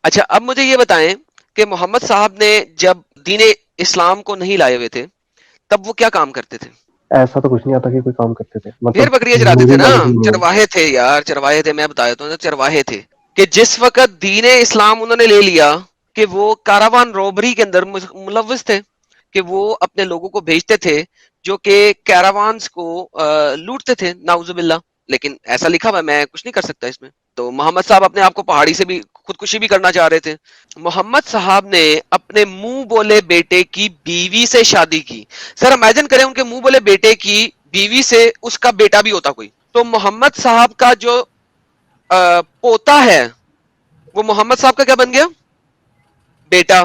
اچھا اب مجھے یہ بتائیں کہ محمد صاحب نے جب دین اسلام کو نہیں لائے ہوئے تھے تب وہ کیا کام کرتے تھے؟ ایسا تو کچھ نہیں آتا کہ کوئی کام کرتے تھے، بھیر مطلب بکریاں چراتے تھے مجھے نا، نالج نہیں ہے۔ چرواہے تھے یار، چرواہے تھے، میں بتا دیتا ہوں، چرواہے تھے کہ جس وقت دین اسلام انہوں نے لے لیا کہ وہ کاروان روبری کے اندر ملوث تھے، کہ وہ اپنے لوگوں کو بھیجتے تھے جو کہ کیراوانز کو لوٹتے تھے، ناؤذ باللہ، لیکن ایسا لکھا ہوا ہے، میں کچھ نہیں کر سکتا اس میں۔ تو محمد صاحب اپنے آپ کو پہاڑی سے بھی خودکشی بھی کرنا چاہ رہے تھے۔ محمد صاحب نے اپنے منہ بولے بیٹے کی بیوی سے شادی کی۔ سر امیجن کریں ان کے منہ بولے بیٹے کی بیوی سے اس کا بیٹا بھی ہوتا کوئی، تو محمد صاحب کا جو پوتا ہے وہ محمد صاحب کا کیا بن گیا؟ بیٹا۔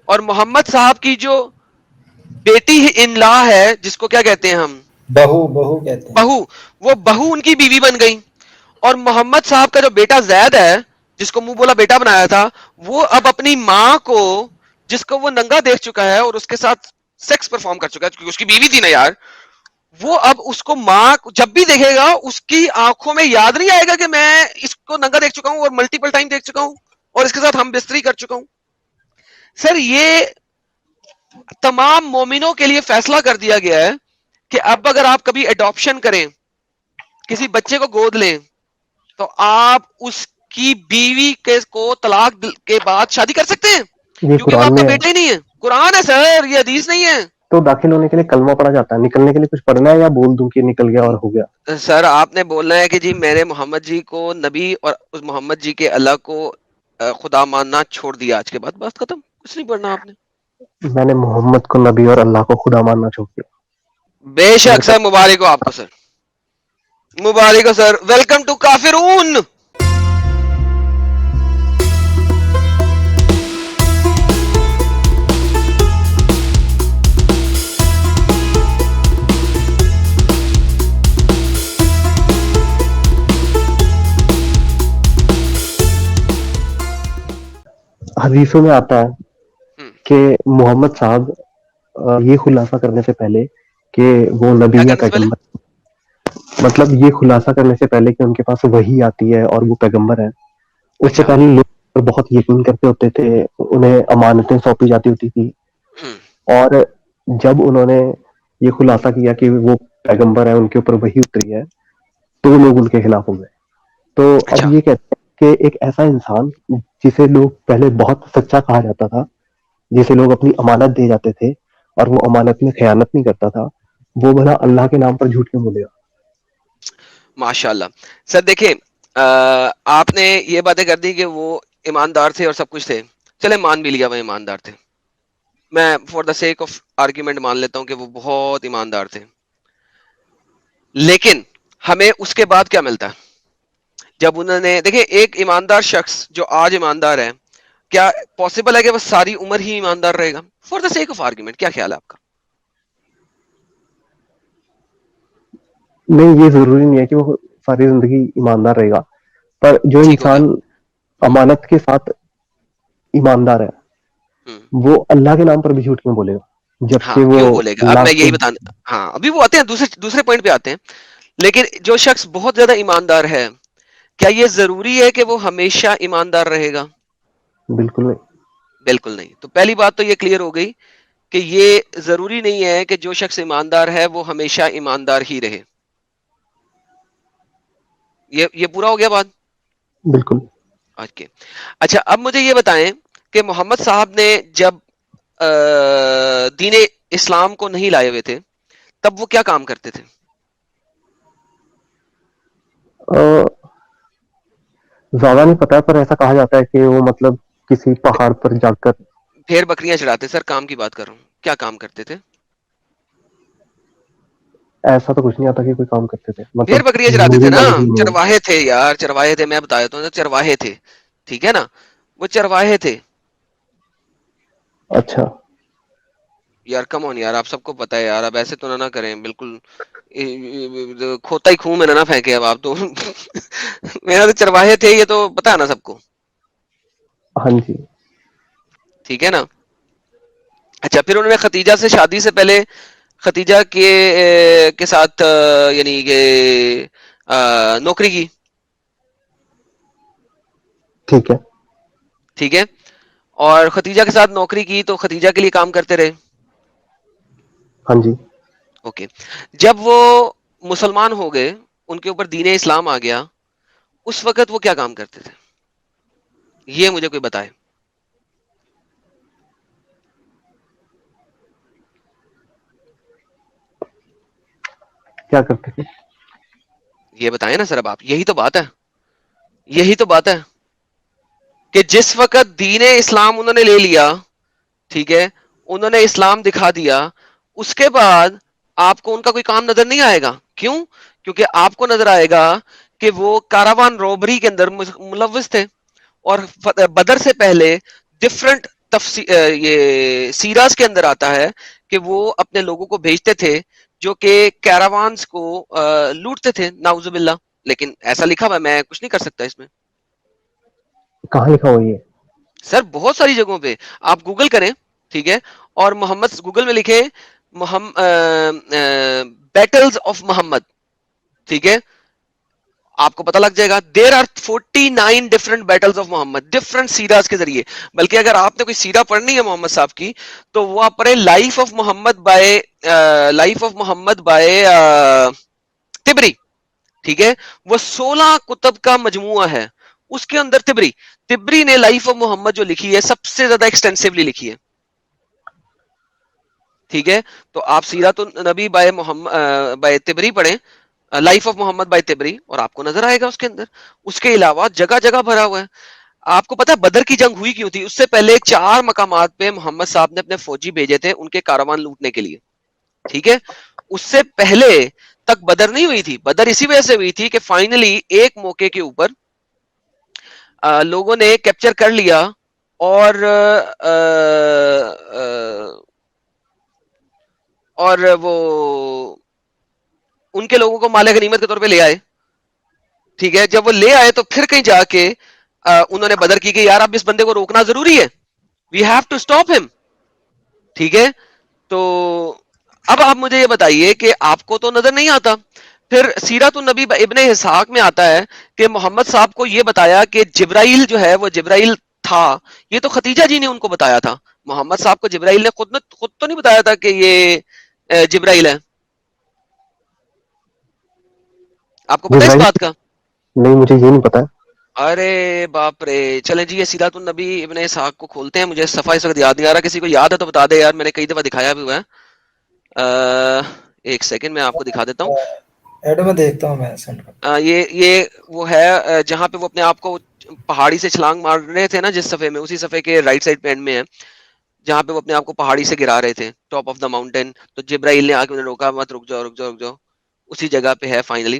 اور محمد صاحب کی جو بیٹی ان لا ہے، جس کو کیا کہتے ہیں ہم، بہو بہو کہتے ہیں۔ بہو، وہ بہو ان کی بیوی بن گئی۔ اور محمد صاحب کا جو بیٹا زید ہے، جس کو منہ بولا بیٹا بنایا تھا، وہ اب اپنی ماں کو، جس کو وہ ننگا دیکھ چکا ہے اور اس کے ساتھ سیکس پرفارم کر چکا ہے کیونکہ اس کی بیوی تھی نا یار، وہ اب اس کو ماں جب بھی دیکھے گا اس کی آنکھوں میں یاد نہیں آئے گا کہ میں اس کو ننگا دیکھ چکا ہوں اور ملٹیپل ٹائم دیکھ چکا ہوں اور اس کے ساتھ ہم بستری کر چکا ہوں۔ سر یہ تمام مومنوں کے لیے فیصلہ کر دیا گیا ہے کہ اب اگر آپ کبھی اڈاپشن کریں، کسی بچے کو گود لیں، تو آپ اس کی بیوی کو طلاق کے بعد شادی کر سکتے ہیں یہ کیونکہ وہ قرآن آپ کا میں ہے، بیٹا ہی نہیں ہے۔ قرآن ہے سر، یہ حدیث نہیں ہے۔ تو داخل ہونے کے لیے کلمہ پڑھا جاتا ہے، نکلنے کے لیے کچھ پڑھنا ہے یا بول دوں کہ نکل گیا اور ہو گیا؟ سر آپ نے بولنا ہے کہ جی میں نے محمد جی کو نبی اور اس محمد جی کے اللہ کو خدا ماننا چھوڑ دیا، آج کے بعد بات ختم، کچھ نہیں پڑھنا آپ نے۔ میں نے محمد کو نبی اور اللہ کو خدا ماننا چھوڑ دیا۔ بے اگر شک سر، مبارک ہو آپ کو سر، مبارک ہو سر، ویلکم ٹو کافرون۔ حدیثوں میں آتا ہے کہ محمد صاحب یہ خلاصہ کرنے سے پہلے کہ وہ نبی کیا یا کرنے سے پہلے؟ پیغمبر، مطلب یہ خلاصہ کرنے سے پہلے کہ ان کے پاس وحی آتی ہے اور وہ پیغمبر ہے، اس سے اچھا، پہلے لوگ بہت یقین کرتے ہوتے تھے، انہیں امانتیں سونپی جاتی ہوتی تھی، اور جب انہوں نے یہ خلاصہ کیا کہ وہ پیغمبر ہے، ان کے اوپر وحی اتری ہے، تو لوگ ان کے خلاف ہو گئے۔ تو اب اچھا، یہ کہتے ہیں کہ ایک ایسا انسان جسے لوگ پہلے بہت سچا کہا جاتا تھا، جسے لوگ اپنی امانت دے جاتے تھے اور وہ امانت میں خیانت نہیں کرتا تھا، وہ بھلا اللہ کے نام پر جھوٹ کیوں بولے گا؟ ماشاء اللہ۔ سر دیکھیں، آپ نے یہ باتیں کر دی کہ وہ ایماندار تھے اور سب کچھ تھے، چلے مان بھی لیا وہ ایماندار تھے، میں four the sake of argument مان لیتا ہوں کہ وہ بہت ایماندار تھے، لیکن ہمیں اس کے بعد کیا ملتا ہے؟ جب انہوں نے دیکھیں ایک ایماندار شخص جو آج ایماندار ہے، کیا پاسبل ہے کہ وہ ساری عمر ہی ایماندار رہے گا؟ For the sake of argument کیا خیال ہے آپ کا؟ نہیں، یہ ضروری نہیں ہے کہ وہ ساری زندگی ایماندار رہے گا، پر جو ٹھیک ہو گیا۔ انسان امانت کے ساتھ ایماندار ہے ہوں، وہ اللہ کے نام پر بھی جھوٹ کیوں بولے گا ہاں جبکہ وہ کیوں بولے گا؟ اب اللہ میں کو؟ یہی بتانا، ہاں ابھی وہ آتے ہیں دوسرے پوائنٹ پہ آتے ہیں، لیکن جو شخص بہت زیادہ ایماندار ہے، کیا یہ ضروری ہے کہ وہ ہمیشہ ایماندار رہے گا؟ بالکل نہیں۔ بالکل نہیں۔ تو پہلی بات تو یہ کلیئر ہو گئی کہ یہ ضروری نہیں ہے کہ جو شخص ایماندار ہے وہ ہمیشہ ایماندار ہی رہے۔ یہ پورا ہو گیا بات بالکل۔ آج کے؟ اچھا اب مجھے یہ بتائیں کہ محمد صاحب نے جب دین اسلام کو نہیں لائے ہوئے تھے تب وہ کیا کام کرتے تھے؟ زیادہ نہیں پتا ہے، پر ایسا کہا جاتا ہے کہ وہ مطلب کسی پہاڑ پر جا کر پھر بکریاں چڑھاتے؟ سر کام کی بات کر رہا ہوں، کیا کام کرتے تھے؟ ایسا تو کچھ نہیں آتا کہ کوئی کام کرتے تھے، پھر مطلب بکریاں چڑھاتے تھے مجھے نا، نالج نہیں ہے۔ چرواہے تھے یار، چرواہے تھے، میں بتا دیتا ہوں، چرواہے تھے، ٹھیک ہے نا، وہ چرواہے تھے اچھا، یار۔ کم آن یار، آپ سب کو پتا ہے یار، اب ایسے تو نہ کریں بالکل، کھوتا ہی خوں میں نہ پھینکے اب آپ تو میرا تو چرواہے تھے، یہ تو پتا ہے نا سب کو، ہاں جی۔ ٹھیک ہے نا۔ اچھا پھر انہوں نے ختیجہ سے شادی سے پہلے ختیجہ کے ساتھ یعنی کہ نوکری کی، ٹھیک ہے۔ ٹھیک ہے، اور ختیجہ کے ساتھ نوکری کی تو ختیجہ کے لیے کام کرتے رہے. ہاں جی. اوکے. جب وہ مسلمان ہو گئے، ان کے اوپر دین اسلام آ گیا، اس وقت وہ کیا کام کرتے تھے؟ یہ مجھے کوئی بتائے. کیا کرتے تھے؟ یہ بتائیں نا سر اب آپ. یہی تو بات ہے، یہی تو بات ہے کہ جس وقت دین اسلام انہوں نے لے لیا، ٹھیک ہے، انہوں نے اسلام دکھا دیا، اس کے بعد آپ کو ان کا کوئی کام نظر نہیں آئے گا. کیوں؟ کیونکہ آپ کو نظر آئے گا کہ وہ کاراوان روبری کے اندر ملوث تھے. اور بدر سے پہلے ڈفرنٹ یہ سیراز کے اندر آتا ہے کہ وہ اپنے لوگوں کو بھیجتے تھے جو کہ کیراوانز کو لوٹتے تھے، نعوذ باللہ. لیکن ایسا لکھا ہوا ہے، میں کچھ نہیں کر سکتا اس میں. کہاں لکھا ہوا یہ؟ سر بہت ساری جگہوں پہ آپ گوگل کریں، ٹھیک ہے، اور محمد گوگل میں لکھیں بیٹلز آف محمد، ٹھیک ہے، آپ کو پتا لگ جائے گا. There are 49 different battles of Muhammad, different سیراز کے ذریعے. بلکہ اگر آپ نے کوئی سیرا پڑھنی ہے محمد صاحب کی تو وہ آپ پڑھیں لائف آف محمد بائے تبری، ٹھیک ہے. وہ 16 کتب کا مجموعہ ہے، اس کے اندر تبری نے لائف آف محمد جو لکھی ہے سب سے زیادہ ایکسٹینسولی لکھی ہے. ٹھیک ہے، تو آپ سیرت النبی بائے تبری پڑھیں، لائف آف محمد بائی تبری، اور آپ کو نظر آئے گا اس کے اندر. اس کے علاوہ جگہ جگہ بھرا ہوا ہے. آپ کو پتا بدر کی جنگ ہوئی کیوں تھی؟ اس سے پہلے 4 مقامات پہ محمد صاحب نے اپنے فوجی بھیجے تھے ان کے کاروان لوٹنے کے لیے. ٹھیک ہے، اس سے پہلے تک بدر نہیں ہوئی تھی. بدر اسی وجہ سے ہوئی تھی کہ فائنلی ایک موقع کے اوپر لوگوں نے کیپچر کر لیا اور وہ ان کے لوگوں کو مال غنیمت کے طور پہ لے آئے. ٹھیک ہے، جب وہ لے آئے تو پھر کہیں جا کے انہوں نے بدر کی کہ یار اب اس بندے کو روکنا ضروری ہے، وی ہیو ٹو اسٹاپ ہم. ٹھیک ہے، تو اب آپ مجھے یہ بتائیے کہ آپ کو تو نظر نہیں آتا. پھر سیرت النبی ابن اسحاق میں آتا ہے کہ محمد صاحب کو یہ بتایا کہ جبرائیل جو ہے وہ جبرائیل تھا. یہ تو ختیجہ جی نے ان کو بتایا تھا. محمد صاحب کو جبرائیل نے خود تو نہیں بتایا تھا کہ یہ جبرائیل ہے. آپ کو پتا ہے اس جبرائیل؟ بات کا؟ نہیں، مجھے یہ نہیں پتا. ارے باپ رے. چلیں جی، یہ سیرت النبی ابن اسحاق کو کھولتے ہیں. مجھے صفحہ اس وقت یاد نہیں آ رہا، کسی کو یاد ہے تو بتا دے یار، میں نے کئی دفعہ دکھایا بھی ہوا ہے. ایک سیکنڈ میں آپ کو دکھا دیتا ہوں. ایڈو میں دیکھتا ہوں، میں سینڈ کرتا یہ وہ ہے جہاں پہ وہ اپنے آپ کو پہاڑی سے چھلانگ مار رہے تھے نا، جس صفحے میں، اسی صفحے کے رائٹ سائڈ پہ اینڈ میں ہے جہاں پہ وہ اپنے آپ کو پہاڑی سے گرا رہے تھے، ٹاپ آف دا ماؤنٹین. تو جبرائیل نے آ کے انہیں روکا، مت رک جاؤ رک جاؤ رک جاؤ. اسی جگہ پہ ہے فائنلی.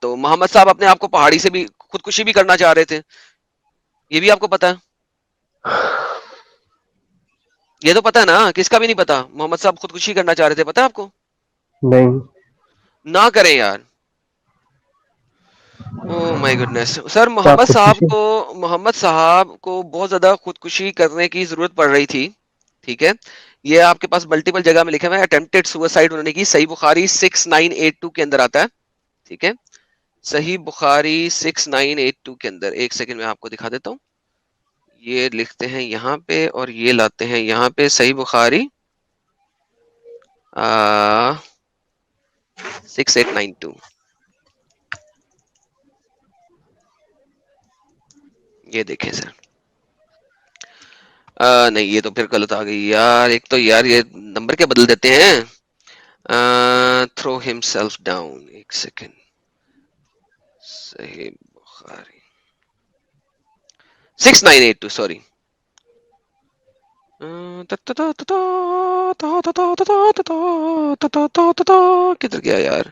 تو محمد صاحب اپنے آپ کو پہاڑی سے بھی خودکشی بھی کرنا چاہ رہے تھے. یہ بھی آپ کو پتا ہے؟ یہ تو پتا ہے نا، کس کا بھی نہیں پتا؟ محمد صاحب خودکشی کرنا چاہ رہے تھے، پتا ہے آپ کو؟ نہیں. نہ کریں یار. او مائی گڈنس. سر کیا خودکشی؟ محمد صاحب کو بہت زیادہ خودکشی کرنے کی ضرورت پڑ رہی تھی. ٹھیک ہے، یہ آپ کے پاس ملٹیپل جگہ میں لکھا ہوا ہے. اٹمپٹڈ سوسائڈ انہوں نے کی، صحیح بخاری 6982 کے اندر آتا ہے. ٹھیک ہے، صحیح بخاری 6982 کے اندر. ایک سیکنڈ میں آپ کو دکھا دیتا ہوں. یہ لکھتے ہیں یہاں پہ اور یہ لاتے ہیں یہاں پہ. صحیح بخاری 6892. یہ دیکھیں سر. نہیں، یہ تو پھر غلط آ گئی یار. ایک تو یار یہ نمبر کیا بدل دیتے ہیں. تھرو ہم سیلف ڈاؤن. ایک سیکنڈ. صحیح بخاری 6982. سوری. کدھر گیا یار؟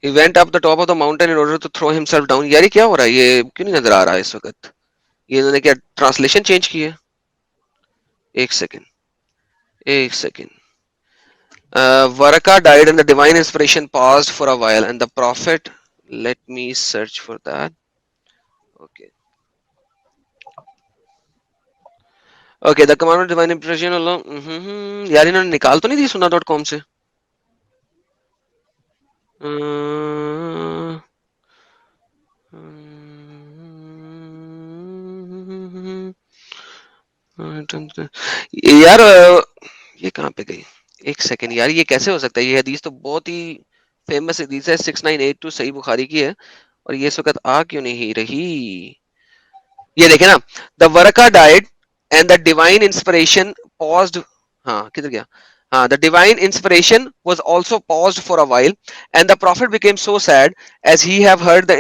He went up the top of the mountain in order to throw himself down. یار یہ کیا ہو رہا ہے؟ یہ کیوں نہیں نظر آ رہا ہے اس وقت؟ یہ انہوں نے کیا ٹرانسلیشن چینج کی ہے؟ ایک سیکنڈ ایک second. Varaka died and the divine inspiration paused for a while and the prophet, let me search for that. Okay. Okay, the command of divine inspiration alone. یار انہوں نے نکال تو نہیں دی sunnah.com سے؟ یار یہ کہاں پہ گئی؟ ایک سیکنڈ یار، یہ کیسے ہو سکتا ہے؟ یہ حدیث تو بہت ہی فیمس حدیث ہے، 6982 صحیح بخاری کی ہے، اور یہ اس وقت آ کیوں نہیں رہی؟ یہ دیکھیں نا، the Waraqa died and the divine inspiration paused. ہاں کدھر گیا؟ ہاں، the divine inspiration was also paused for a while and the prophet became so sad as he have heard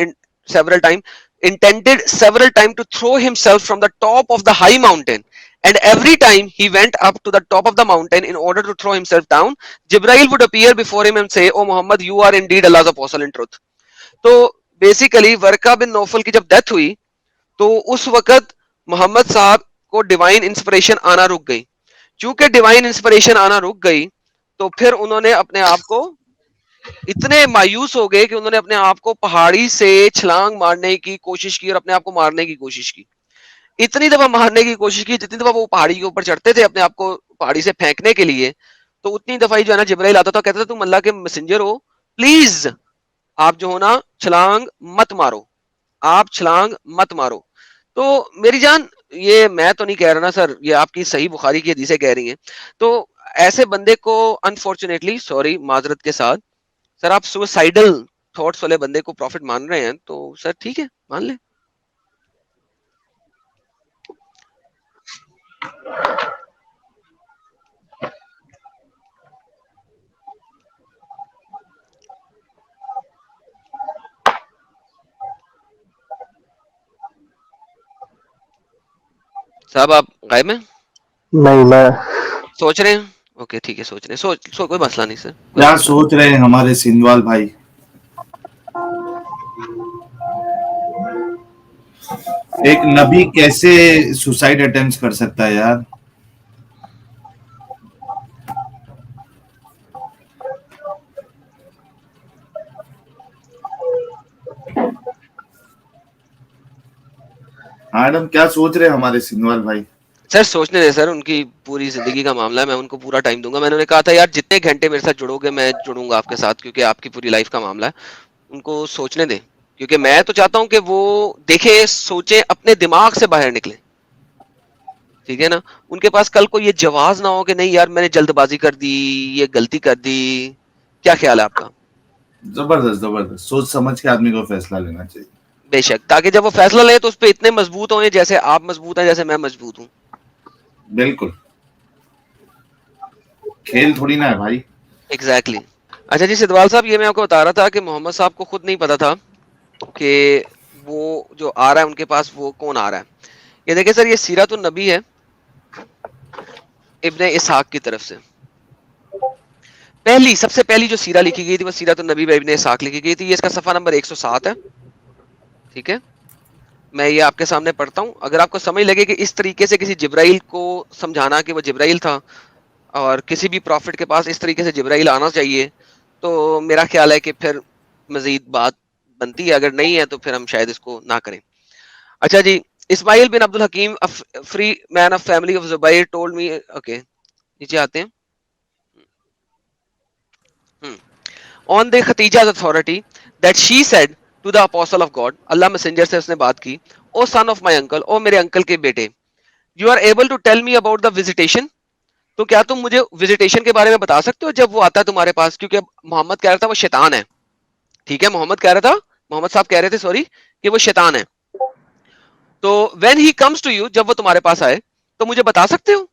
several time intended several time to throw himself from the top of the high mountain, and every time he went up to the top of the mountain in order to throw himself down, Jibreel would appear before him and say, oh Muhammad, you are indeed Allah's apostle in truth. تو basically Waraqah بن نوفل کی جب death ہوئی تو اس وقت محمد صاحب کو divine inspiration آنا رک گئی. چونکہ ڈیوائن انسپریشن آنا رک گئی تو پھر انہوں نے اپنے آپ کو اتنے مایوس ہو گئے کہ انہوں نے اپنے آپ کو پہاڑی سے چھلانگ مارنے کی کوشش کی اور اپنے آپ کو مارنے کی کوشش کی. اتنی دفعہ مارنے کی کوشش کی جتنی دفعہ وہ پہاڑی کے اوپر چڑھتے تھے اپنے آپ کو پہاڑی سے پھینکنے کے لیے، تو اتنی دفعہ ہی جو ہے نا جبرائیل آتا تھا، کہتا تھا تم اللہ کے میسنجر ہو، پلیز آپ جو ہو نا چھلانگ مت مارو، آپ چھلانگ مت مارو. تو میری جان، یہ میں تو نہیں کہہ رہا نا سر، یہ آپ کی صحیح بخاری کی حدیثیں کہہ رہی ہیں. تو ایسے بندے کو انفارچونیٹلی، سوری معذرت کے ساتھ سر، آپ سوسائڈل تھاٹس والے بندے کو پروفٹ مان رہے ہیں تو سر ٹھیک ہے، مان لیں. صاحب آپ غائب ہیں؟ نہیں، میں سوچ رہے ہیں؟ اوکے ٹھیک ہے، سوچ رہے ہیں. سو کوئی مسئلہ نہیں سر. کیا سوچ رہے ہیں ہمارے سندوال بھائی؟ ایک نبی کیسے سوسائڈ اٹیمپٹ کر سکتا ہے یار؟ میڈم کیا سوچ رہے ہیں ہمارے سندوال بھائی؟ سر سوچنے دیں سر، ان کی پوری زندگی کا معاملہ ہے، میں ان کو پورا ٹائم دوں گا. میں نے کہا تھا یار جتنے گھنٹے میرے ساتھ جڑو گے میں جڑوں گا آپ کے ساتھ، کیونکہ آپ کی پوری لائف کا معاملہ ہے. ان کو سوچنے دیں، کیونکہ میں تو چاہتا ہوں کہ وہ دیکھیں، سوچیں، اپنے دماغ سے باہر نکلیں. ٹھیک ہے نا؟ ان کے پاس کل کو یہ جواز نہ ہو کہ نہیں یار میں نے جلد بازی کر دی، یہ غلطی کر دی. کیا خیال ہے آپ کا؟ زبردست زبردست، سوچ سمجھ کے آدمی کو فیصلہ لینا چاہیے. بے شک، تاکہ جب وہ فیصلہ لیں تو اس پہ اتنے مضبوط ہوئیں جیسے آپ مضبوط ہیں، جیسے میں مضبوط ہوں. بالکل، کھیل تھوڑی نا ہے بھائی. ایگزیکٹلی. اچھا جی سدوال صاحب، یہ میں آپ کو بتا رہا تھا کہ محمد صاحب کو خود نہیں پتا تھا کہ وہ جو آ رہا ہے ان کے پاس وہ کون آ رہا ہے. یہ دیکھیں سر، یہ سیرت النبی ہے ابن اسحاق کی طرف سے. سب سے پہلی جو سیرہ لکھی گئی تھی وہ سیرت النبی ابن اسحاق لکھی گئی تھی. یہ اس کا صفحہ نمبر 107 ہے. ٹھیک ہے، میں یہ آپ کے سامنے پڑھتا ہوں. اگر آپ کو سمجھ لگے کہ اس طریقے سے کسی جبرائیل کو سمجھانا کہ وہ جبرائیل تھا اور کسی بھی پروفٹ کے پاس اس طریقے سے جبرائیل آنا چاہیے، تو میرا خیال ہے کہ پھر مزید بات بنتی ہے. اگر نہیں ہے تو پھر ہم شاید اس کو نہ کریں. اچھا جی، اسماعیل bin Abd al-Hakim freeman of family of Zubair told me. Okay نیچے آتے ہیں. On the Khadija's authority that she said to the apostle of God, Allah messenger سے اس نے بات کی, O son of my uncle, او میرے انکل کے بیٹے, you are able to tell me about the visitation. تو کیا تم مجھے وزیٹیشن کے بارے میں بتا سکتے ہو جب وہ آتا ہے تمہارے پاس؟ کیونکہ محمد کہہ رہا تھا وہ شیطان ہے. ٹھیک ہے، محمد صاحب کہہ رہے تھے سوری کہ وہ شیطان ہے. تو when he comes to you, جب وہ تمہارے پاس آئے تو مجھے بتا سکتے ہو؟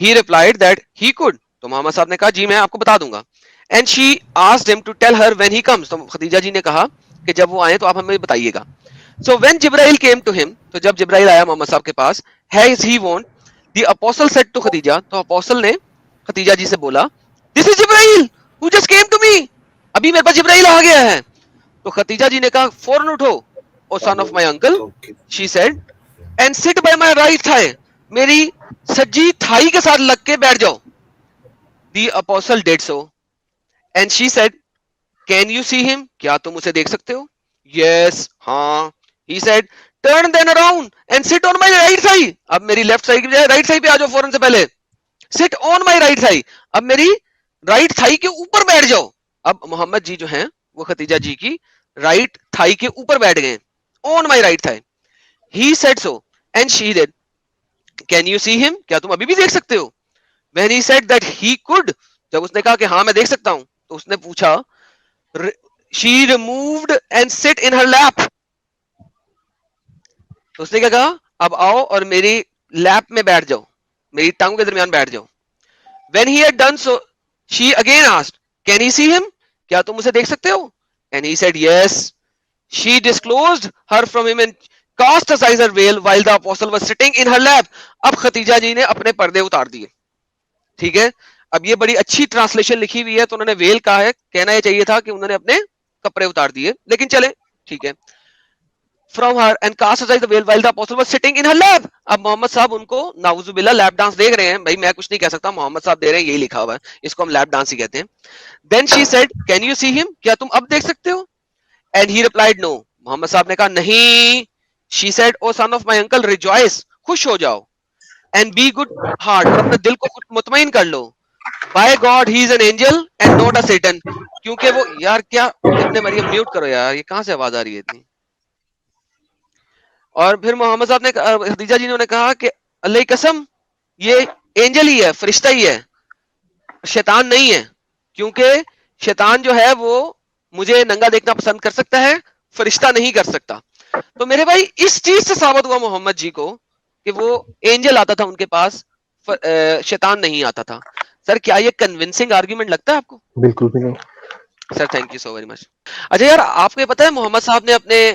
He replied that he could. تو محمد صاحب نے کہا جی میں آپ کو بتا دوں گا. And she asked him to tell her when he comes. تو خدیجہ جی نے کہا کہ جب وہ آئے تو آپ ہمیں بتائیے گا. So when Jibreel came to him, تو جب جبرائیل آیا محمد صاحب کے پاس, has he warned? The apostle said to Khadija, تو apostle نے خدیجہ جی سے بولا, this is Jibreel who just came to me. ابھی میرے پاس جبرائیل آ گیا ہے. تو خدیجہ جی نے کہا فوراً اٹھو, O son of my uncle, she said, and sit by my right thigh. میری سجی تھائی کے ساتھ لگ کے بیٹھ جاؤ. The apostle did so. And she said, can you see him? کیا تم اسے دیکھ سکتے ہو؟ Yes, ہاں. He said, turn then around and sit on my right thigh. اب میری لیفٹ سائڈ کی بجائے رائٹ سائڈ پہ آ جاؤ فوراً سے پہلے. Sit on my right thigh. اب میری رائٹ تھائی کے اوپر بیٹھ جاؤ. اب محمد جی جو ہیں وہ خدیجہ جی کی رائٹ تھائی کے اوپر بیٹھ گئے. On my right thigh. He said so and she did. can you see him, کیا تم ابھی بھی دیکھ سکتے ہو. when he said that he could, جب اس نے کہا کہ ہاں میں دیکھ سکتا ہوں, تو اس نے پوچھا she removed and sit in her lap, تو اس نے کیا کہا, اب آؤ اور میری لیپ میں بیٹھ جاؤ, میری ٹانگوں کے درمیان بیٹھ جاؤ. when he had done so she again asked can he see him, کیا تم اسے دیکھ سکتے ہو, and he said yes. she disclosed her from him and cast aside her veil while the apostle was sitting in her lap. اب ختیجہ جی نے اپنے پردے اتار دیے. ٹھیک ہے, اب یہ بڑی اچھی ٹرانسلیشن لکھی ہوئی ہے, تو انہوں نے ویل کہا ہے, کہنا یہ چاہیے تھا کہ انہوں نے اپنے کپڑے اتار دیے, لیکن چلے ٹھیک ہے. from her and cast aside the veil while the apostle was sitting in her lap. اب محمد صاحب ان کو نعوذ باللہ لیپ ڈانس دیکھ رہے ہیں. بھائی میں کچھ نہیں کہہ سکتا, محمد صاحب دے رہے ہیں, یہی لکھا ہوا ہے, اس کو ہم لیپ ڈانس ہی کہتے ہیں. then she said can you see him, کیا تم اب دیکھ سکتے ہو, and he replied no. محمد صاحب نے کہا نہیں. she said oh son of my uncle rejoice, خوش ہو جاؤ, and be good heart, اور اپنے دل کو مطمئن کر لو. by God he is an angel and not a Satan. کیونکہ وہ یار کیا ابن مریم میوٹ کرو یار, یہ کہاں سے آواز آ رہی ہے اتنی. اور پھر محمد صاحب نے خدیجہ جی نے کہا کہ اللہ کی قسم یہ اینجل ہی ہے, فرشتہ ہی ہے, شیطان نہیں ہے, کیونکہ شیطان جو ہے وہ مجھے ننگا دیکھنا پسند کر سکتا ہے, فرشتہ نہیں کر سکتا. تو میرے بھائی اس چیز سے ثابت ہوا محمد جی کو کہ وہ اینجل آتا تھا ان کے پاس, شیطان نہیں آتا تھا. سر کیا یہ کنونسنگ آرگیومنٹ لگتا ہے آپ کو؟ بالکل بھی نہیں sir, thank you so very much. اچھا یار, آپ کو یہ پتا ہے محمد صاحب نے اپنے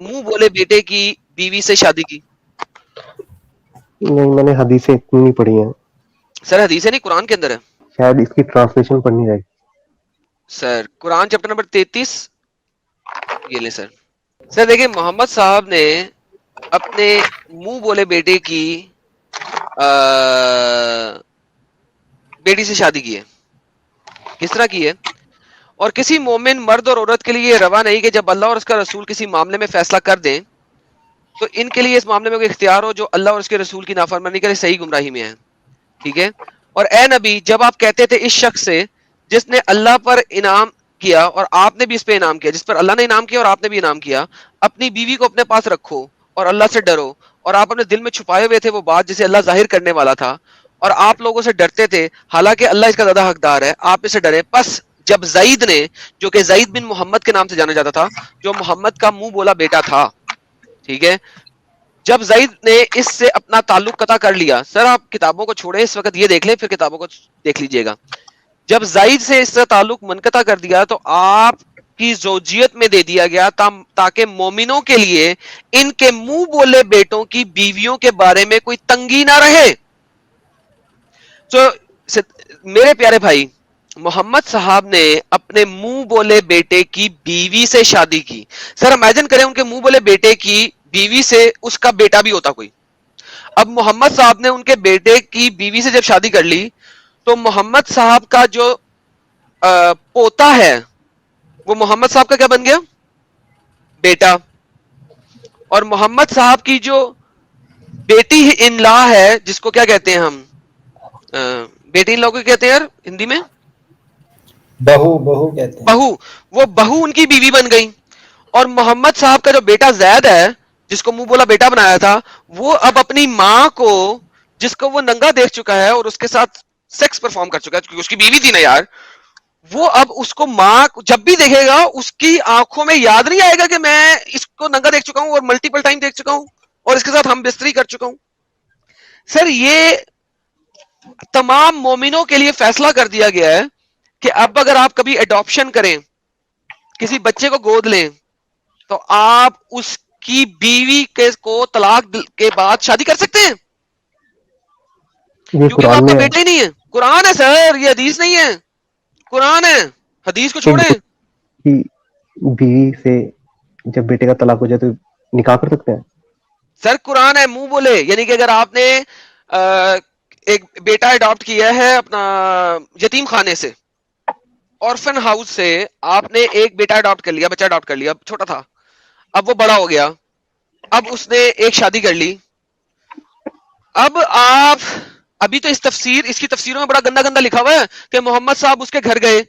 منہ بولے بیٹے کی بیوی سے شادی کی؟ نہیں, میں نے حدیثیں اتنی نہیں پڑھی ہیں. سر حدیث ہے نہیں, قرآن کے اندر ہے. شاید اس کی ٹرانسلیشن پڑھنی رہے گی. سر قرآن چیپٹر نمبر 33, یہ لیں سر. سر دیکھیں, محمد صاحب نے اپنے منہ بولے بیٹے کی بیٹی سے شادی کی ہے. کس طرح کی ہے؟ اور کسی مومن مرد اور عورت کے لیے یہ روا نہیں کہ جب اللہ اور اس کا رسول کسی معاملے میں فیصلہ کر دیں تو ان کے لیے اس معاملے میں کوئی اختیار ہو جو اللہ اور اس کے رسول کی نافرمانی کرے, صحیح گمراہی میں ہے. ٹھیک ہے. اور اے نبی, جب آپ کہتے تھے اس شخص سے جس نے اللہ پر انعام کیا اور آپ نے بھی اس پہ انعام کیا, جس پر اللہ نے انعام کیا اور آپ نے بھی انعام کیا, اپنی بیوی کو اپنے پاس رکھو اور اللہ سے ڈرو, اور آپ اپنے دل میں چھپائے ہوئے تھے وہ بات جسے اللہ ظاہر کرنے والا تھا, اور آپ لوگوں سے ڈرتے تھے حالانکہ اللہ اس کا زیادہ حقدار ہے, آپ اس سے ڈرے. پس جب زید نے, جو کہ زید بن محمد کے نام سے جانا جاتا تھا, جو محمد کا منہ بولا بیٹا تھا, ٹھیک ہے, جب زید نے اس سے اپنا تعلق قطع کر لیا. سر آپ کتابوں کو چھوڑیں اس وقت, یہ دیکھ لیں پھر کتابوں کو دیکھ لیجئے گا. جب زید سے اس سے تعلق منقطع کر دیا تو آپ کی زوجیت میں دے دیا گیا تاکہ مومنوں کے لیے ان کے منہ بولے بیٹوں کی بیویوں کے بارے میں کوئی تنگی نہ رہے. تو میرے پیارے بھائی, محمد صاحب نے اپنے منہ بولے بیٹے کی بیوی سے شادی کی. سر امیجن کریں ان کے منہ بولے بیٹے کی بیوی سے اس کا بیٹا بھی ہوتا کوئی. اب محمد صاحب نے ان کے بیٹے کی بیوی سے جب شادی کر لی تو محمد صاحب کا جو پوتا ہے وہ محمد صاحب کا کیا بن گیا؟ بیٹا. اور محمد صاحب کی جو بیٹی ان لا ہے, جس کو کیا کہتے ہیں ہم, بیٹی ان لا کو کہتے ہیں یار ہندی میں, بہو کہتے ہیں. بہو, وہ بہو ان کی بیوی بن گئی. اور محمد صاحب کا جو بیٹا زید ہے, جس کو منہ بولا بیٹا بنایا تھا, وہ اب اپنی ماں کو, جس کو وہ ننگا دیکھ چکا ہے اور اس کے ساتھ سیکس پرفارم کر چکا ہے کیونکہ اس کی بیوی تھی نا یار, وہ اب اس کو ماں جب بھی دیکھے گا اس کی آنکھوں میں یاد نہیں آئے گا کہ میں اس کو ننگا دیکھ چکا ہوں اور ملٹیپل ٹائم دیکھ چکا ہوں اور اس کے ساتھ ہم بستری کر چکا ہوں. سر یہ تمام مومنوں کے لیے فیصلہ کر دیا گیا ہے کہ اب اگر آپ کبھی اڈاپشن کریں, کسی بچے کو گود لیں, تو آپ اس کی بیوی کو طلاق کے بعد شادی کر سکتے ہیں کیونکہ وہ آپ کا بیٹا ہی نہیں ہے. قرآن ہے سر, یہ حدیث نہیں ہے, قرآن ہے, حدیث کو چھوڑیں. بیوی سے جب بیٹے کا طلاق ہو جائے تو نکاح کر سکتے ہیں؟ سر قرآن ہے, منہ بولے, یعنی کہ اگر آپ نے ایک بیٹا اڈاپٹ کیا ہے اپنا یتیم خانے سے, آرفن ہاؤس سے, آپ نے ایک بیٹا اڈاپٹ کر لیا, بچہ اڈاپٹ کر لیا, چھوٹا تھا, اب وہ بڑا ہو گیا, اب اس نے ایک شادی کر لی. اب آپ ابھی تو اس کی تفسیروں میں بڑا گندا گندا لکھا ہوا ہے کہ محمد صاحب اس کے گھر گئے,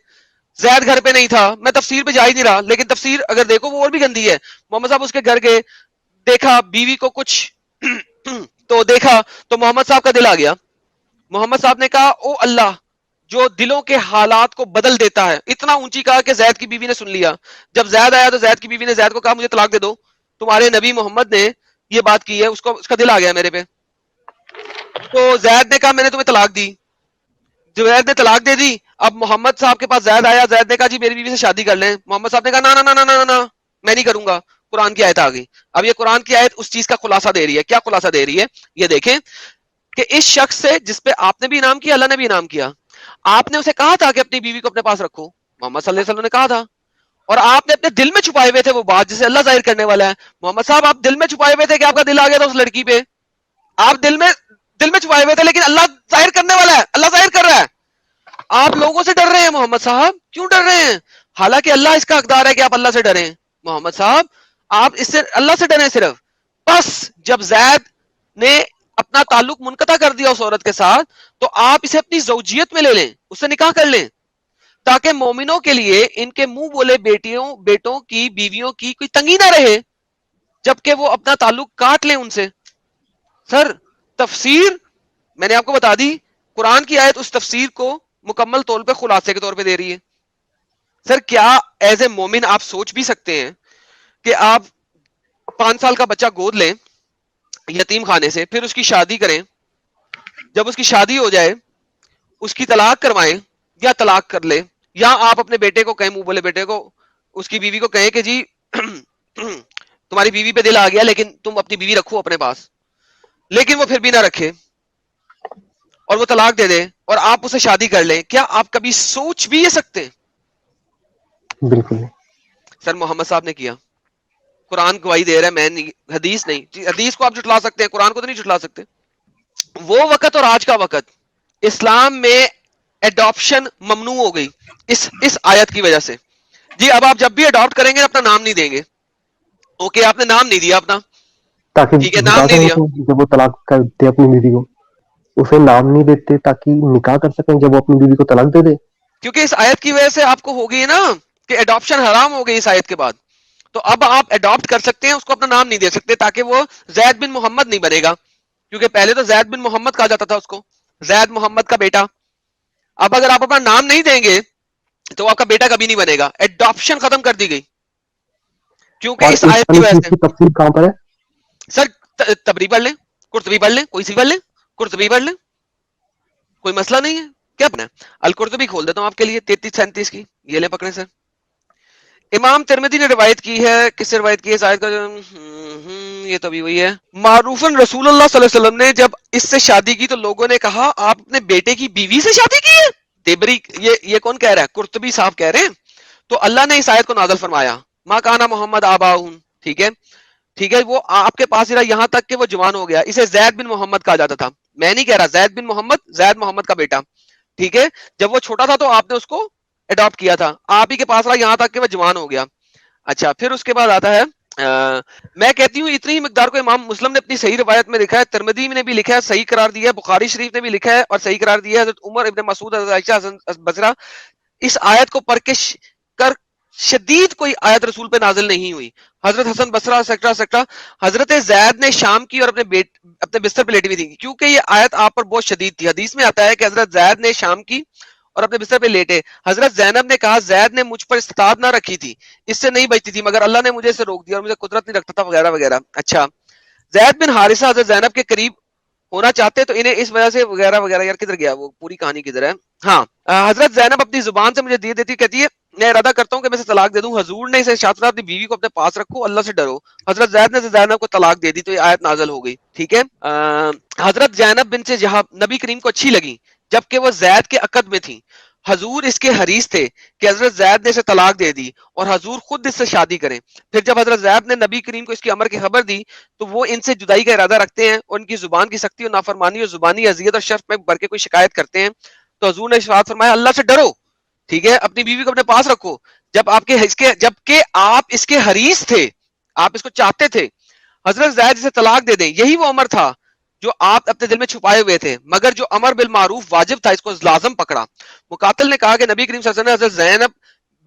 زید گھر پہ نہیں تھا. میں تفسیر پہ جا ہی نہیں رہا, لیکن تفسیر اگر دیکھو وہ اور بھی گندی ہے. محمد صاحب اس کے گھر گئے, دیکھا بیوی کو کچھ تو دیکھا تو محمد صاحب کا دل آ گیا. محمد صاحب نے کہا او اللہ جو دلوں کے حالات کو بدل دیتا ہے. اتنا اونچی کہا کہ زید کی بیوی نے سن لیا. جب زید آیا تو زید کی بیوی نے زید کو کہا مجھے طلاق دے دو, تمہارے نبی محمد نے یہ بات کی ہے, اس کا دل آ گیا میرے پہ. تو زید نے کہا میں نے تمہیں طلاق دی. زید نے طلاق دے دی. اب محمد صاحب کے پاس زید آیا, زید نے کہا جی میری بیوی سے شادی کر لیں. محمد صاحب نے کہا نا نا نا نا نا میں نہیں کروں گا. قرآن کی آیت آ گئی. اب یہ قرآن کی آیت اس چیز کا خلاصہ دے رہی ہے. کیا خلاصہ دے رہی ہے یہ دیکھیں کہ اس شخص سے جس پہ آپ نے بھی انعام کیا, اللہ نے بھی انعام کیا, آپ نے اسے کہا تھا کہ اپنی بیوی کو اپنے پاس رکھو, محمد صلی اللہ علیہ وسلم نے کہا تھا, اور آپ نے اپنے دل میں چھپائے ہوئے تھے وہ بات جسے اللہ ظاہر کرنے والا ہے. محمد صاحب آپ دل میں چھپائے ہوئے تھے کہ آپ کا دل آ گیا تھا اس لڑکی پہ, آپ دل میں چھپائے ہوئے تھے, لیکن اللہ ظاہر کرنے والا ہے, اللہ ظاہر کر رہا ہے. آپ لوگوں سے ڈر رہے ہیں محمد صاحب, کیوں ڈر رہے ہیں؟ حالانکہ اللہ اس کا حقدار ہے کہ آپ اللہ سے ڈریں. محمد صاحب آپ اس سے اللہ سے ڈریں صرف. بس جب زید نے اپنا تعلق منقطع کر دیا اس عورت کے ساتھ تو آپ اسے اپنی زوجیت میں لے لیں, اس سے نکاح کر لیں, تاکہ مومنوں کے لیے ان کے منہ بولے بیٹوں کی بیویوں کی کوئی تنگی نہ رہے, جبکہ وہ اپنا تعلق کاٹ لیں ان سے. سر تفسیر میں نے آپ کو بتا دی, قرآن کی آیت اس تفسیر کو مکمل طور پہ خلاصے کے طور پہ دے رہی ہے. سر کیا ایز اے مومن آپ سوچ بھی سکتے ہیں کہ آپ 5 سال کا بچہ گود لیں یتیم خانے سے, پھر اس کی شادی کریں, جب اس کی شادی ہو جائے اس کی طلاق کروائیں یا طلاق کر لیں, یا آپ اپنے بیٹے کو کہیں, منہ بولے بیٹے کو, اس کی بیوی کو کہیں کہ جی تمہاری بیوی پہ دل آ گیا لیکن تم اپنی بیوی رکھو اپنے پاس, لیکن وہ پھر بھی نہ رکھے اور وہ طلاق دے دے اور آپ اسے شادی کر لیں. کیا آپ کبھی سوچ بھی یہ سکتے ہیں؟ بالکل. سر محمد صاحب نے کیا, قرآن گواہی دے رہا ہے, میں نہیں, حدیث نہیں. حدیث کو آپ جھٹلا سکتے ہیں, قرآن کو تو نہیں جھٹلا سکتے. وہ وقت اور آج کا وقت, اسلام میں ایڈاپشن ممنوع ہو گئی اس آیت کی وجہ سے. جی اب آپ جب بھی اڈاپٹ کریں گے اپنا نام نہیں دیں گے. اوکے آپ نے نام نہیں دیا اپنا, تاکہ ٹھیک ہے نام نہیں دیا, جب وہ طلاق کرتے اپنی بیوی کو اسے نام نہیں دیتے تاکہ نکاح کر سکیں جب وہ اپنی بیوی کو طلاق دے دے. کیونکہ اس آیت کی وجہ سے آپ کو ہو گئی نا کہ ایڈاپشن حرام ہو گئی اس آیت کے بعد. تو اب آپ اڈاپٹ کر سکتے ہیں, اس کو اپنا نام نہیں دے سکتے تاکہ وہ زید بن محمد نہیں بنے گا, کیونکہ پہلے تو زید بن محمد کہا جاتا تھا اس کو, زید محمد کا بیٹا. اب اگر آپ اپنا نام نہیں دیں گے تو آپ کا بیٹا کبھی نہیں بنے گا. ایڈاپشن ختم کر دی گئی کیونکہ اس آیت کی وجہ سے. تفصیل کہاں پر ہے سر تبری پڑھ لیں, قرطبی پڑھ لیں, کوئی سی پڑھ لیں, قرطبی پڑھ لیں, کوئی مسئلہ نہیں ہے. کیا پڑھنا ہے؟ القرطبی کھول دیتا ہوں آپ کے لیے 33-37 کی, یہ لیں پکڑیں سر. امام ترمذی نے روایت کی ہے, کس سے روایت کی ہے شاید کا, یہ تو بھی وہی ہے. معروفاً رسول اللہ صلی اللہ علیہ وسلم نے جب اس سے شادی کی تو لوگوں نے کہا آپ اپنے بیٹے کی بیوی سے شادی کی ہے. تبری یہ کون کہہ رہا ہے؟ قرطبی صاحب کہہ رہے ہیں. تو اللہ نے اس آیت کو نازل فرمایا, ما کانا محمد آباؤہم, ٹھیک ہے, ٹھیک ہے, وہ آپ کے پاس رہا یہاں تک کہ وہ جوان ہو گیا. اسے زید بن محمد کہا جاتا تھا, میں نہیں کہہ رہا, زید بن محمد, زید محمد کا بیٹا, ٹھیک ہے. جب وہ چھوٹا تھا تو آپ نے اس کو اڈاپٹ کیا تھا, آپ ہی کے پاس رہا یہاں تک کہ وہ جوان ہو گیا. اچھا پھر اس کے بعد آتا ہے میں کہتی ہوں اتنی ہی مقدار کو امام مسلم نے اپنی صحیح روایت میں لکھا ہے, ترمذی نے بھی لکھا ہے, صحیح قرار دیا ہے, بخاری شریف نے بھی لکھا ہے اور صحیح قرار دیا ہے. حضرت عمر ابن مسعود, حضرت عائشہ, حسن بصرہ اس آیت کو پڑھ کے کر شدید کوئی آیت رسول پہ نازل نہیں ہوئی. حضرت حسن بصرہ سیکٹرا سیکٹرا, حضرت زید نے شام کی اور اپنے بستر پہ لیٹی ہوئی تھی, کیونکہ یہ آیت آپ پر بہت شدید تھی. حدیث میں آتا ہے کہ حضرت زید نے شام کی اور اپنے بستر پہ لیٹے. حضرت زینب نے کہا زید نے مجھ پر استطاعت نہ رکھی تھی, اس سے نہیں بچتی تھی, مگر اللہ نے مجھے اسے روک دیا اور مجھے قدرت نہیں رکھتا تھا, وغیرہ وغیرہ. اچھا زید بن حارثہ حضرت زینب کے قریب ہونا چاہتے تو انہیں اس وجہ سے وغیرہ وغیرہ. یار کدھر گیا وہ پوری کہانی, کدھر ہے؟ ہاں, حضرت زینب اپنی زبان سے مجھے دیے دیتی, کہتی ہے میں ارادہ کرتا ہوں کہ میں اسے طلاق دے دوں. حضور نے اسے شاطر اپنی بیوی کو اپنے پاس رکھو, اللہ سے ڈرو. حضرت زید نے زینب کو طلاق دے دی تو یہ آیت نازل ہو گئی, ٹھیک ہے. حضرت زینب بنت جہاب نبی کریم کو اچھی لگی جبکہ وہ زید کے عقد میں تھی. حضور اس کے حریص تھے کہ حضرت زید نے اسے طلاق دے دی اور حضور خود اس سے شادی کریں. پھر جب حضرت زید نے نبی کریم کو اس کی امر کی خبر دی تو وہ ان سے جدائی کا ارادہ رکھتے ہیں اور ان کی زبان کی سختی اور نافرمانی اور زبانی اذیت اور شرف میں بڑھ کے کوئی شکایت کرتے ہیں. تو حضور نے ارشاد فرمایا اللہ سے ڈرو, ٹھیک ہے, اپنی بیوی کو اپنے پاس رکھو. جبکہ آپ اس کے حریص تھے, آپ اس کو چاہتے تھے, حضرت زید اسے طلاق دے دیں, یہی وہ امر تھا جو آپ اپنے دل میں چھپائے ہوئے تھے, مگر جو امر بالمعروف واجب تھا اس کو لازم پکڑا. مقاتل نے کہا کہ نبی کریم صلی اللہ علیہ وسلم نے حضرت زینب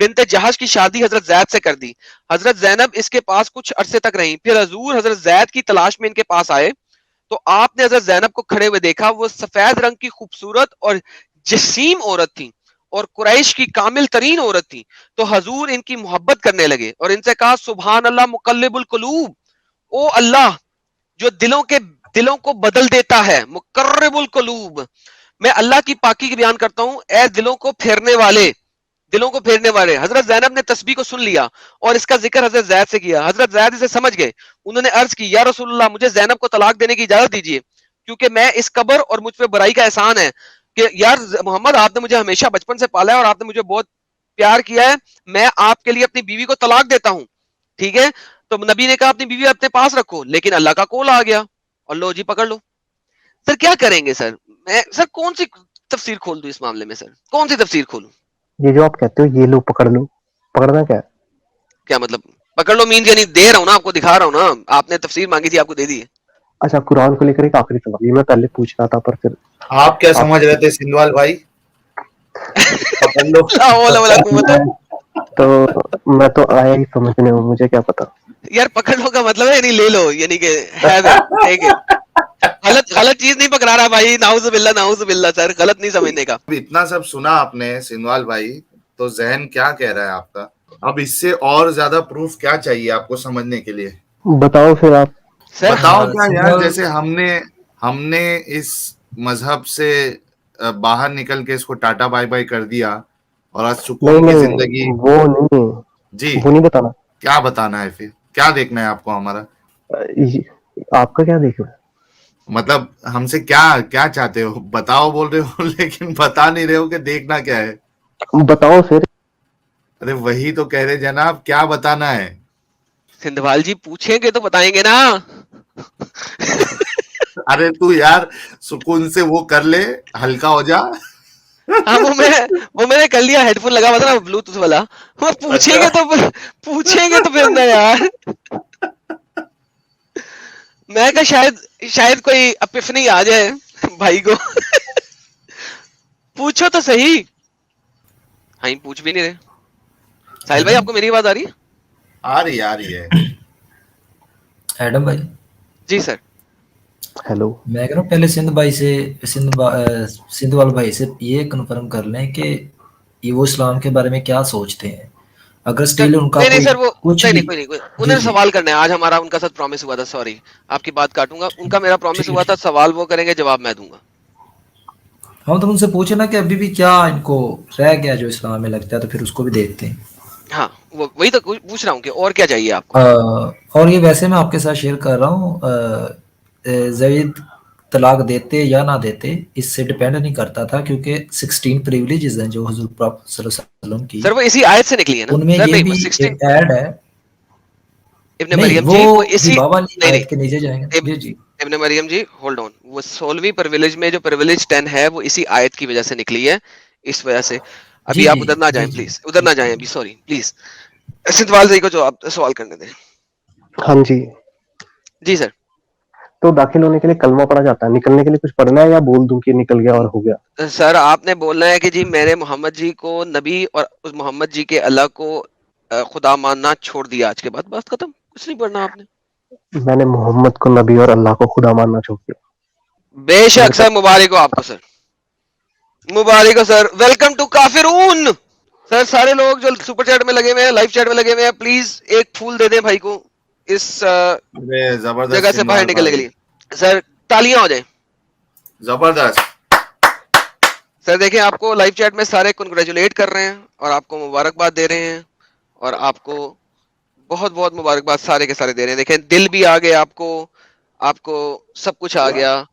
بنت جہش کی شادی حضرت زید سے کر دی. حضرت زینب اس کے پاس کچھ عرصے تک رہیں, پھر حضور حضرت زید کی تلاش میں ان کے پاس آئے تو آپ نے حضرت زینب کو کھڑے ہوئے دیکھا, وہ سفید رنگ کی خوبصورت اور جسیم عورت تھی اور قریش کی کامل ترین عورت تھی. تو حضور ان کی محبت کرنے لگے اور ان سے کہا سبحان اللہ مقلب القلوب, او اللہ جو دلوں کو بدل دیتا ہے, مقرب القلوب, میں اللہ کی پاکی کی بیان کرتا ہوں, اے دلوں کو پھیرنے والے. حضرت زینب نے تسبیح کو سن لیا اور اس کا ذکر حضرت زید سے کیا. حضرت زید اسے سمجھ گئے, انہوں نے عرض کی یا رسول اللہ مجھے زینب کو طلاق دینے کی اجازت دیجیے, کیونکہ میں اس قبر اور مجھ پہ برائی کا احسان ہے کہ یار محمد آپ نے مجھے ہمیشہ بچپن سے پالا ہے اور آپ نے مجھے بہت پیار کیا ہے, میں آپ کے لیے اپنی بیوی کو طلاق دیتا ہوں. ٹھیک ہے, تو نبی نے کہا اپنی بیوی اپنے پاس رکھو, لیکن اللہ کا کول آ گیا اور لو جی پکڑ لو. سر کیا کریں گے سر, میں سر کون سی تفسیر کھول دوں اس معاملے میں, سر کون سی تفسیر کھولوں؟ یہ جو آپ کہتے ہو یہ لو پکڑ لو, پکڑنا کیا ہے؟ کیا مطلب پکڑ لو مین یعنی دے رہا ہوں نا آپ کو, دکھا رہا ہوں نا, آپ نے تفسیر مانگی تھی آپ کو دے دی ہے. اچھا قرآن کو لے کر ایک آخری سوال, یہ میں پہلے پوچھ رہا تھا پر پھر آپ کیا سمجھ رہے تھے سندوال بھائی؟ پکڑ لو. لا حول ولا قوت. تو میں تو آیا ہی سمجھنے ہوں, مجھے کیا پتا. یار پکڑ لو کا مطلب ہے یعنی لے لو, یعنی کہ غلط چیز نہیں پکڑا رہا بھائی, نعوذ باللہ سر, غلط نہیں سمجھنے کا. اتنا سب سنا آپ نے سندوال بھائی, تو ذہن کیا کہہ رہا ہے آپ کا؟ اب اس سے اور زیادہ پروف کیا چاہیے آپ کو سمجھنے کے لیے؟ بتاؤ پھر آپ. سر بتاؤ کیا یار, جیسے ہم نے اس مذہب سے باہر نکل کے اس کو ٹاٹا بائی بائی کر دیا اور آج سکون کی زندگی. وہ نہیں, جی وہ نہیں بتانا. کیا بتانا ہے پھر, کیا دیکھنا ہے آپ کو ہمارا؟ آپ کا کیا دیکھو, مطلب ہم سے کیا چاہتے ہو؟ بتاؤ بول رہے ہو لیکن بتا نہیں رہے ہو کہ دیکھنا کیا ہے. بتاؤ پھر. ارے وہی تو کہہ رہے جناب, کیا بتانا ہے؟ سندھوال جی پوچھیں گے تو بتائیں گے نا. ارے تو یار سکون سے وہ کر لے, ہلکا ہو جا. ہاں وہ میں نے کر لیا, ہیڈ فون لگا ہوا تھا نا بلوٹوتھ والا, وہ پوچھیں گے تو پھر نا یار. میں کہا شاید کوئی اپیفنی آ جائے بھائی کو. پوچھو تو صحیح. ہاں پوچھ بھی نہیں رہے. ساحل بھائی آپ کو میری آواز آ رہی ہے؟ آ رہی ہے. ایڈم بھائی جی سر. ہیلو. میں کہہ رہا ہوں پہلے سندھوال بھائی سے یہ کنفرم کر لیں کہ یہ وہ اسلام کے بارے میں کیا سوچتے ہیں. اگر اسٹل ان کا نہیں سر, وہ کچھ بھی نہیں انہوں نے سوال کرنا ہے آج, ہمارا ان کا ساتھ پرومس ہوا تھا. سوری آپ کی بات کاٹوں گا, ان کا میرا پرومس ہوا تھا, سوال وہ کریں گے جواب میں دوں گا. ہم تو ان سے پوچھے نا کہ ابھی بھی کیا ان کو رہ گیا جو اسلام میں لگتا ہے, تو پھر اس کو بھی دیکھتے ہیں. ہاں وہی تو پوچھ رہا ہوں کہ اور کیا چاہیے آپ کو. اور یہ ویسے میں آپ کے ساتھ شیئر کر رہا ہوں, زید طلاق دیتے یا نہ دیتے اس سے ڈیپینڈ نہیں کرتا تھا, کیونکہ 16 پریویلیجز ہیں جو حضور پاک صلی اللہ علیہ وسلم کی, سر وہ اسی آیت سے نکلی ہے نا ان میں سر. یہ بھی نہیں ایک ایڈ ہے. ابن نہیں مریم وہ جی, وہ اسی بابا والی نہیں آیت کے نیچے جائیں گے. جی جی ابن مریم جی ہولڈ آن, وہ 16ویں پرویلیج میں جو پرویلیج 10 ہے وہ اسی آیت کی وجہ سے نکلی ہے, اس وجہ سے. جی ابھی آپ جی ادھر نہ جی جائیں جی پلیز, ادھر نہ جائیں ابھی, سوری پلیز. سندوال جی کو جو آپ سوال کرنے دیں. ہاں جی. جی سر. تو داخل ہونے کے لیے کلمہ پڑھا جاتا ہے, نکلنے کے لیے کچھ پڑھنا ہے یا بول دوں کہ نکل گیا اور ہو گیا؟ سر آپ نے بولنا ہے کہ جی میں نے محمد جی کو نبی اور اس محمد جی کے اللہ کو خدا ماننا چھوڑ دیا, آج کے بعد بات ختم, کچھ نہیں پڑھنا آپ نے. میں نے محمد کو نبی اور اللہ کو خدا ماننا چھوڑ دیا. بے شک سر, مبارک ہو آپ کو سر, مبارک ہو سر. Welcome to کافرون. سر سارے لوگ جو سپر چیٹ میں لگے ہوئے ہیں, لائیو چیٹ میں لگے ہوئے ہیں, پلیز ایک پھول دے دیں بھائی کو اس زبردست جگہ سے باہر سندوال نکلنے کے بھائی, لیے. سر تالیاں ہو جائیں. زبردست. سر دیکھیں آپ کو لائیو چیٹ میں سارے کنگریچولیٹ کر رہے ہیں اور آپ کو مبارکباد دے رہے ہیں, اور آپ کو بہت بہت مبارکباد سارے کے سارے دے رہے ہیں. دیکھیں دل بھی آ گئے آپ کو سب کچھ آ گیا.